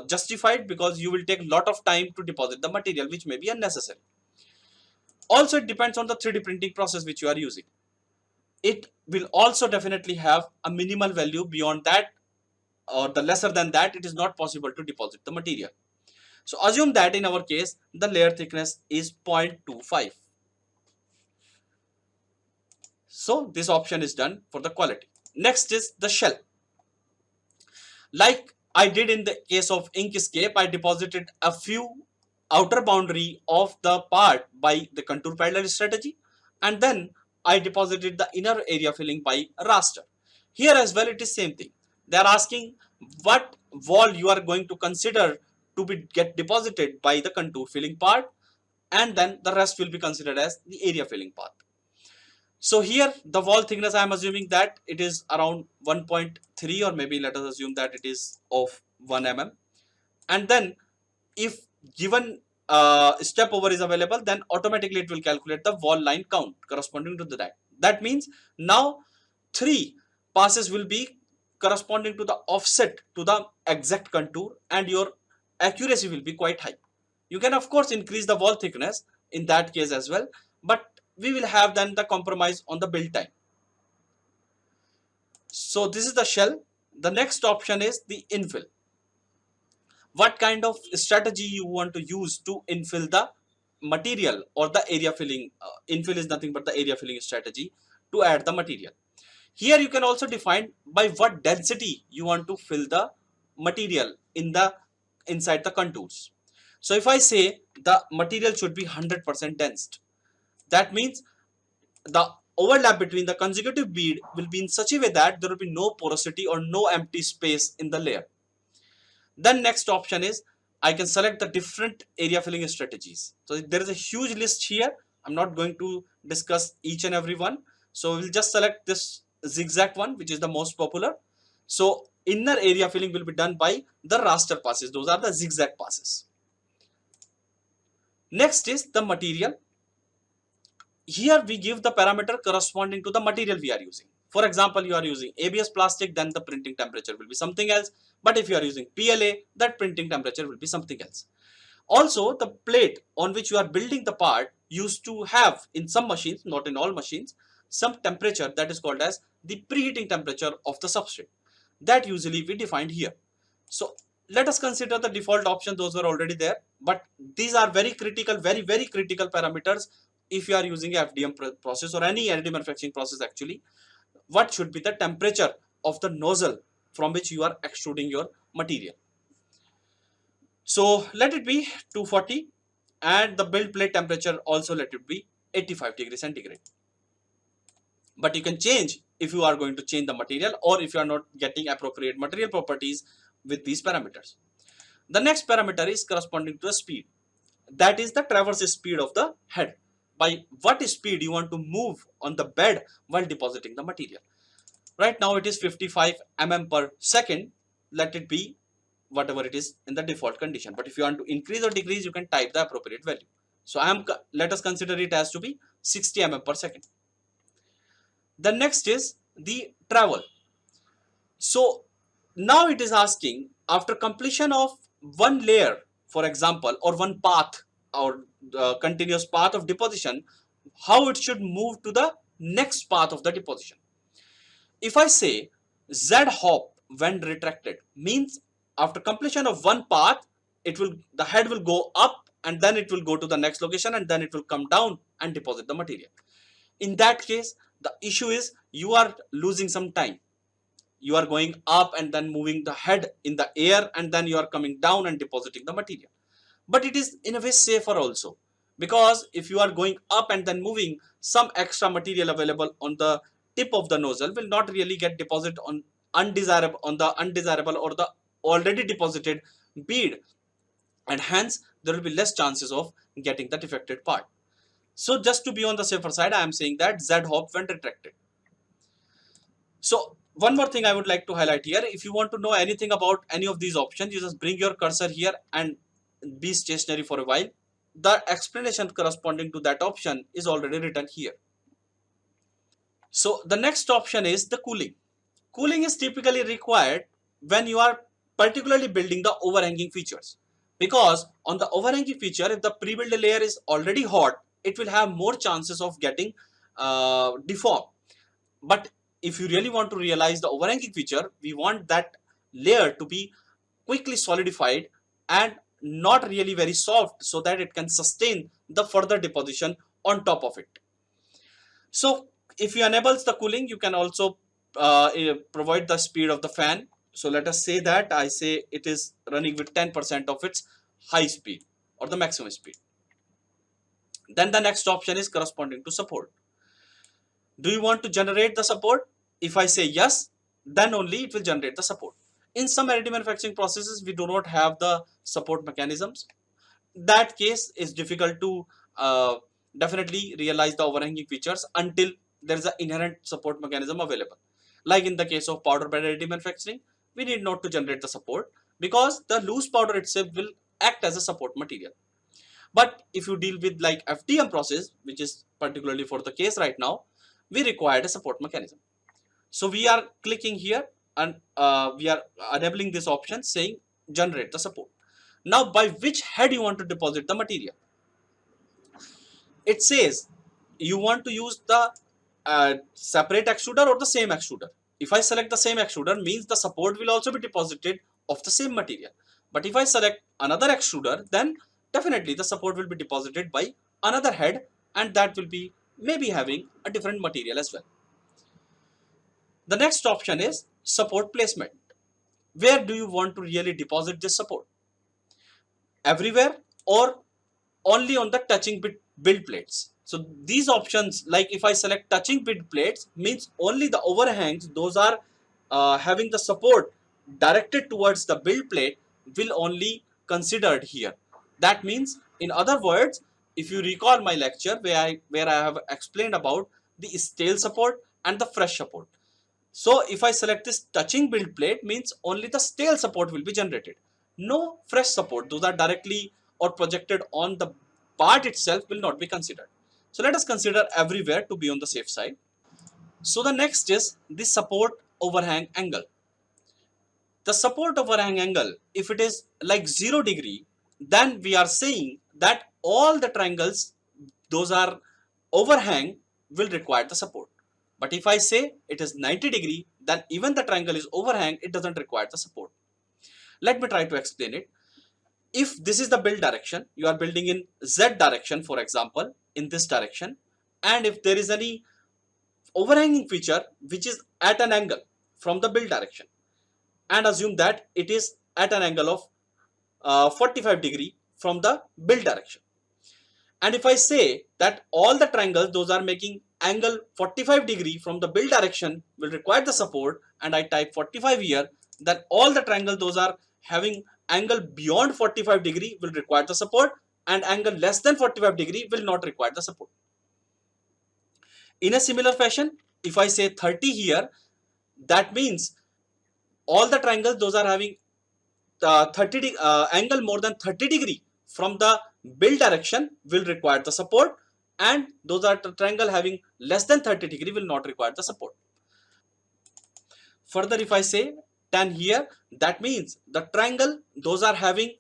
justified, because you will take a lot of time to deposit the material, which may be unnecessary. Also, it depends on the 3D printing process which you are using. It will also definitely have a minimal value. Beyond that, or the lesser than that, it is not possible to deposit the material. So assume that in our case the layer thickness is 0.25. So this option is done for the quality. Next is the shell. Like I did in the case of Inkscape, I deposited a few outer boundary of the part by the contour parallel strategy, and then I deposited the inner area filling by raster. Here as well it is same thing. They are asking what wall you are going to consider to be get deposited by the contour filling part, and then the rest will be considered as the area filling part. So here the wall thickness, I am assuming that it is around 1.3, or maybe let us assume that it is of 1 mm. And then if given step over is available, then automatically it will calculate the wall line count corresponding to that. That means now 3 passes will be corresponding to the offset to the exact contour, and your accuracy will be quite high. You can of course increase the wall thickness in that case as well, but we will have then the compromise on the build time. So this is the shell. The next option is the infill. What kind of strategy you want to use to infill the material or the area filling? Infill is nothing but the area filling strategy to add the material. Here you can also define by what density you want to fill the material inside the contours. So if I say the material should be 100% dense, that means the overlap between the consecutive bead will be in such a way that there will be no porosity or no empty space in the layer. Then next option is I can select the different area filling strategies. So there is a huge list here. I'm not going to discuss each and every one. So we'll just select this zigzag one, which is the most popular. So inner area filling will be done by the raster passes. Those are the zigzag passes. Next is the material. Here we give the parameter corresponding to the material we are using. For example, you are using ABS plastic, then the printing temperature will be something else. But if you are using PLA, that printing temperature will be something else. Also, the plate on which you are building the part used to have, in some machines, not in all machines, some temperature that is called as the preheating temperature of the substrate. That usually we defined here. So let us consider the default option, those were already there, but these are very critical, very critical parameters if you are using a FDM process or any additive manufacturing process actually. What should be the temperature of the nozzle from which you are extruding your material? So let it be 240, and the build plate temperature also let it be 85 degrees centigrade. But you can change if you are going to change the material or if you are not getting appropriate material properties with these parameters. The next parameter is corresponding to a speed. That is the traverse speed of the head. By what speed you want to move on the bed while depositing the material. Right now it is 55 mm per second. Let it be whatever it is in the default condition. But if you want to increase or decrease, you can type the appropriate value. So let us consider it as to be 60 mm per second. The next is the travel. So now it is asking, after completion of one layer, for example, or one path or continuous path of deposition, how it should move to the next path of the deposition. If I say Z hop when retracted, means after completion of one path, the head will go up and then it will go to the next location and then it will come down and deposit the material. In that case, the issue is you are losing some time. You are going up and then moving the head in the air and then you are coming down and depositing the material. But it is in a way safer also, because if you are going up and then moving, some extra material available on the tip of the nozzle will not really get deposited on the undesirable or the already deposited bead, and hence there will be less chances of getting the defected part. So just to be on the safer side, I am saying that Z hop when retracted. So one more thing I would like to highlight here, if you want to know anything about any of these options, you just bring your cursor here and be stationary for a while. The explanation corresponding to that option is already written here. So the next option is the cooling. Cooling is typically required when you are particularly building the overhanging features, because on the overhanging feature, if the pre-built layer is already hot, it will have more chances of getting deformed. But if you really want to realize the overhanging feature, we want that layer to be quickly solidified and not really very soft, so that it can sustain the further deposition on top of it. So if you enable the cooling, you can also provide the speed of the fan. So let us say that I say it is running with 10% of its high speed or the maximum speed. Then the next option is corresponding to support. Do you want to generate the support? If I say yes, then only it will generate the support. In some additive manufacturing processes, we do not have the support mechanisms. That case is difficult to definitely realize the overhanging features until there is an inherent support mechanism available. Like in the case of powder bed additive manufacturing, we need not to generate the support because the loose powder itself will act as a support material. But if you deal with like FDM process, which is particularly for the case right now, we required a support mechanism. So we are clicking here and we are enabling this option saying generate the support. Now by which head you want to deposit the material? It says you want to use the separate extruder or the same extruder. If I select the same extruder, means the support will also be deposited of the same material. But if I select another extruder, then definitely the support will be deposited by another head, and that will be maybe having a different material as well. The next option is support placement. Where do you want to really deposit this support? Everywhere or only on the touching build plates? So these options, like if I select touching build plates, means only the overhangs, those are having the support directed towards the build plate, will only considered here. That means, in other words, if you recall my lecture where I have explained about the stale support and the fresh support. So if I select this touching build plate, means only the stale support will be generated. No fresh support, those are directly or projected on the part itself, will not be considered. So let us consider everywhere to be on the safe side. So the next is the support overhang angle. The support overhang angle, if it is like 0 degree, then we are saying that all the triangles, those are overhang, will require the support. But if I say it is 90 degree, then even the triangle is overhang, it doesn't require the support. Let me try to explain it. If this is the build direction, you are building in Z direction, for example, in this direction, and if there is any overhanging feature which is at an angle from the build direction, and assume that it is at an angle of 45 degree from the build direction. And if I say that all the triangles, those are making angle 45 degree from the build direction, will require the support, and I type 45 here, then all the triangles, those are having angle beyond 45 degree, will require the support, and angle less than 45 degree will not require the support. In a similar fashion, if I say 30 here, that means all the triangles, those are having 30 angle more than 30 degree from the build direction, will require the support, and those are triangle having less than 30 degree will not require the support. Further, if I say 10 here, that means the triangle, those are having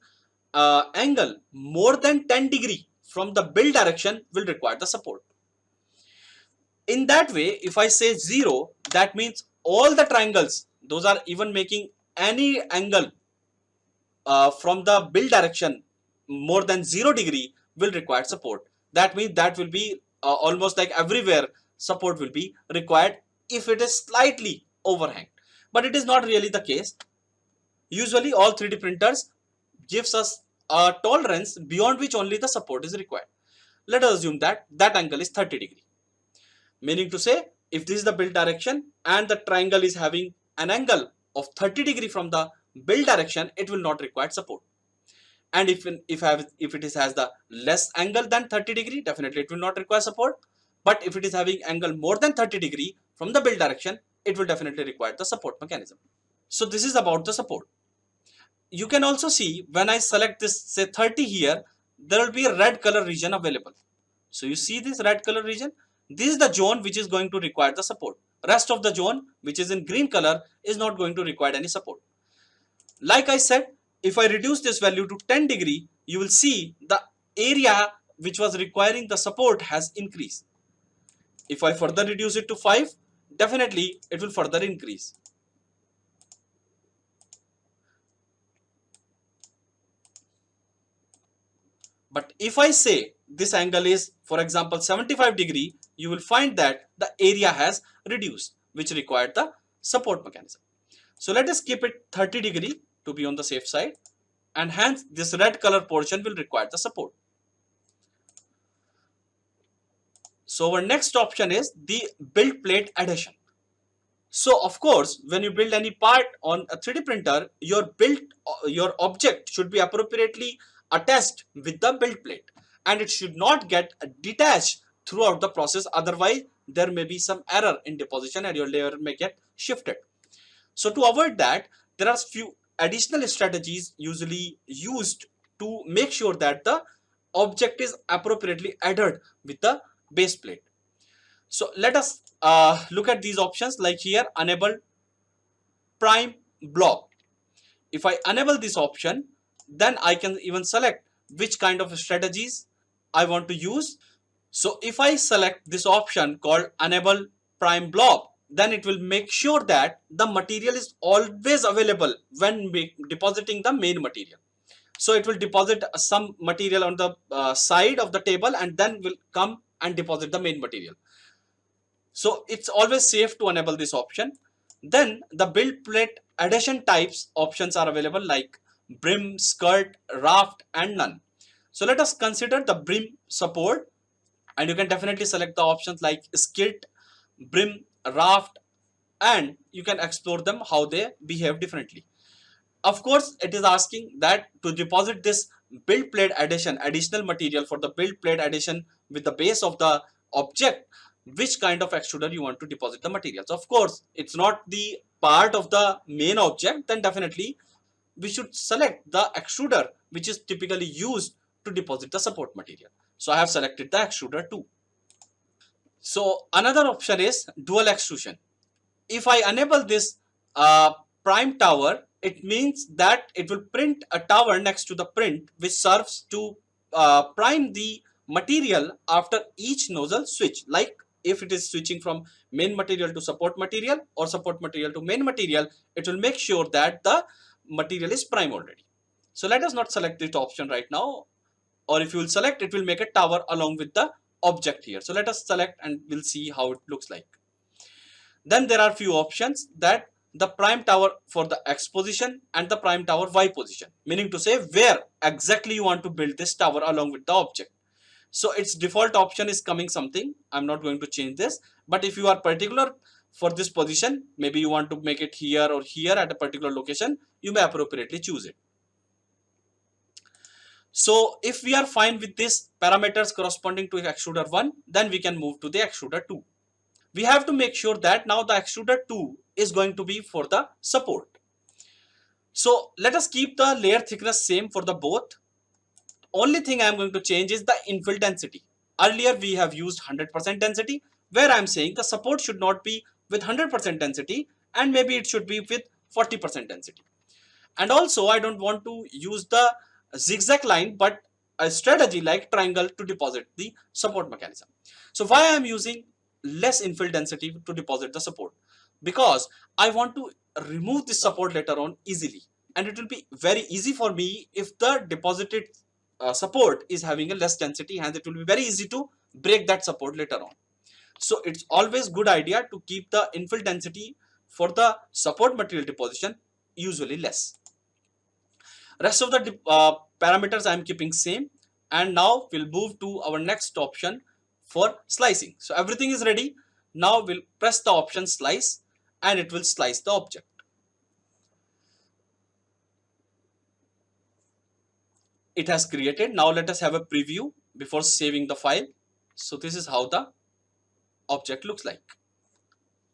angle more than 10 degree from the build direction, will require the support. In that way, if I say 0, that means all the triangles, those are even making any angle from the build direction more than 0 degree, will require support. That means that will be almost like everywhere support will be required if it is slightly overhang. But it is not really the case. Usually all 3D printers gives us a tolerance beyond which only the support is required. Let us assume that that angle is 30 degree. Meaning to say, if this is the build direction and the triangle is having an angle of 30 degree from the build direction, it will not require support. And if it has the less angle than 30 degree, definitely it will not require support. But if it is having angle more than 30 degree from the build direction, it will definitely require the support mechanism. So this is about the support. You can also see when I select this, say 30 here, there will be a red color region available. So you see this red color region, this is the zone which is going to require the support. Rest of the zone, which is in green color, is not going to require any support. Like I said, if I reduce this value to 10 degree, you will see the area which was requiring the support has increased. If I further reduce it to 5, definitely it will further increase. But if I say this angle is, for example, 75 degree, you will find that the area has reduced, which required the support mechanism. So let us keep it 30 degree to be on the safe side, and hence this red color portion will require the support. So our next option is the build plate adhesion. So of course, when you build any part on a 3D printer, your object should be appropriately attached with the build plate, and it should not get detached throughout the process. Otherwise, there may be some error in deposition and your layer may get shifted. So to avoid that, there are few additional strategies usually used to make sure that the object is appropriately adhered with the base plate. So let us look at these options. Like here, enable prime blob. If I enable this option, then I can even select which kind of strategies I want to use. So if I select this option called enable prime blob, then it will make sure that the material is always available when depositing the main material. So it will deposit some material on the side of the table and then will come and deposit the main material. So it's always safe to enable this option. Then the build plate adhesion types options are available like brim, skirt, raft and none. So let us consider the brim support, and you can definitely select the options like skit, brim, raft, and you can explore them how they behave differently. Of course, it is asking that to deposit this build plate adhesion, additional material for the build plate adhesion with the base of the object, which kind of extruder you want to deposit the materials. Of course, it's not the part of the main object, then definitely we should select the extruder which is typically used to deposit the support material. So I have selected the extruder 2. So another option is dual extrusion. If I enable this prime tower, it means that it will print a tower next to the print which serves to prime the material after each nozzle switch. Like if it is switching from main material to support material or support material to main material, it will make sure that the material is prime already. So let us not select this option right now, or if you will select, it will make a tower along with the object here. So let us select and we'll see how it looks like. Then there are few options, that the prime tower for the X position and the prime tower Y position, meaning to say where exactly you want to build this tower along with the object. So its default option is coming something. I'm not going to change this, but if you are particular for this position, maybe you want to make it here or here at a particular location, you may appropriately choose it. So if we are fine with these parameters corresponding to extruder 1, then we can move to the extruder 2. We have to make sure that now the extruder 2 is going to be for the support. So let us keep the layer thickness same for the both. Only thing I am going to change is the infill density. Earlier we have used 100% density, where I am saying the support should not be with 100% density and maybe it should be with 40% density. And also I don't want to use the zigzag line but a strategy like triangle to deposit the support mechanism. So why I am using less infill density to deposit the support? Because I want to remove this support later on easily, and it will be very easy for me if the deposited support is having a less density, and it will be very easy to break that support later on. So it's always good idea to keep the infill density for the support material deposition usually less. Rest of the parameters I am keeping same, and now we'll move to our next option for slicing. So everything is ready. Now we'll press the option slice and it will slice the object. It has created. Now let us have a preview before saving the file. So this is how the object looks like.